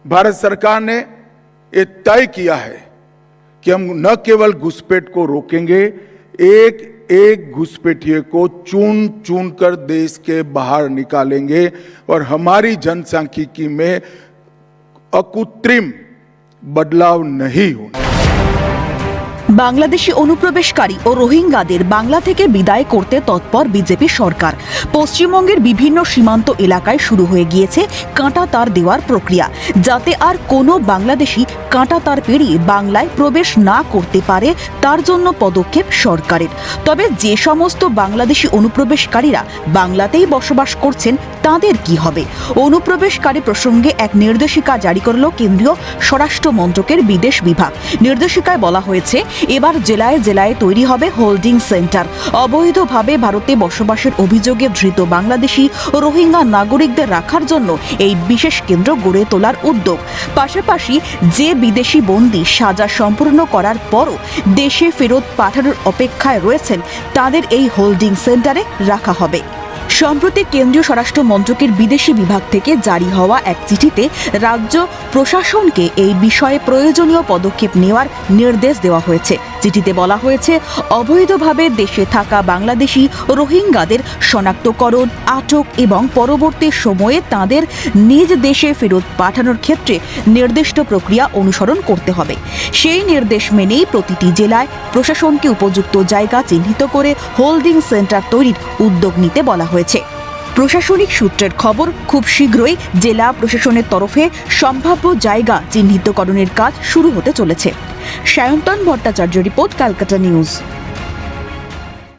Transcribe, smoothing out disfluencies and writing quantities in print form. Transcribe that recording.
भारत सरकार ने ये तय किया है कि हम न केवल घुसपैठ को रोकेंगे, एक एक घुसपैठिए को चुन चुन कर देश के बाहर निकालेंगे और हमारी जनसांख्यिकी में अकृत्रिम बदलाव नहीं होगा। বাংলাদেশি অনুপ্রবেশকারী ও রোহিঙ্গাদের বাংলা থেকে বিদায় করতে তৎপর বিজেপি সরকার। পশ্চিমবঙ্গের বিভিন্ন সীমান্ত এলাকায় শুরু হয়ে গিয়েছে কাঁটা তার দেওয়ার প্রক্রিয়া, যাতে আর কোনো বাংলাদেশি কাঁটা তার পেরিয়ে বাংলায় প্রবেশ না করতে পারে, তার জন্য পদক্ষেপ সরকারের। তবে যে সমস্ত বাংলাদেশি অনুপ্রবেশকারীরা বাংলাতেই বসবাস করছেন তাদের কি হবে? অনুপ্রবেশকারী প্রসঙ্গে এক নির্দেশিকা জারি করল কেন্দ্রীয় স্বরাষ্ট্র মন্ত্রকের বিদেশ বিভাগ। নির্দেশিকায় বলা হয়েছে, এবার জেলায় জেলায় তৈরি হবে হোল্ডিং সেন্টার। অবৈধভাবে ভারতে বসবাসের অভিযোগে ধৃত বাংলাদেশি ও রোহিঙ্গা নাগরিকদের রাখার জন্য এই বিশেষ কেন্দ্র গড়ে তোলার উদ্যোগ। পাশাপাশি যে বিদেশি বন্দী সাজা সম্পূর্ণ করার পরও দেশে ফেরত পাঠানোর অপেক্ষায় রয়েছেন তাদের এই হোল্ডিং সেন্টারে রাখা হবে। সম্প্রতি কেন্দ্রীয় স্বরাষ্ট্র মন্ত্রকের বিদেশি বিভাগ থেকে জারি হওয়া এক চিঠিতে রাজ্য প্রশাসনকে এই বিষয়ে প্রয়োজনীয় পদক্ষেপ নেওয়ার নির্দেশ দেওয়া হয়েছে। চিঠিতে বলা হয়েছে, অবৈধভাবে দেশে থাকা বাংলাদেশি রোহিঙ্গাদের শনাক্তকরণ, আটক এবং পরবর্তী সময়ে তাদের নিজ দেশে ফেরত পাঠানোর ক্ষেত্রে নির্দিষ্ট প্রক্রিয়া অনুসরণ করতে হবে। সেই নির্দেশ মেনেই প্রতিটি জেলায় প্রশাসনকে উপযুক্ত জায়গা চিহ্নিত করে হোল্ডিং সেন্টার তৈরির উদ্যোগ নিতে বলা হয়েছে। প্রশাসনিক সূত্রের খবর, খুব শীঘ্রই জেলা প্রশাসনের তরফে সম্ভাব্য জায়গা চিহ্নিতকরণের কাজ শুরু হতে চলেছে। Sayantan Bhattacharya report, Calcutta news.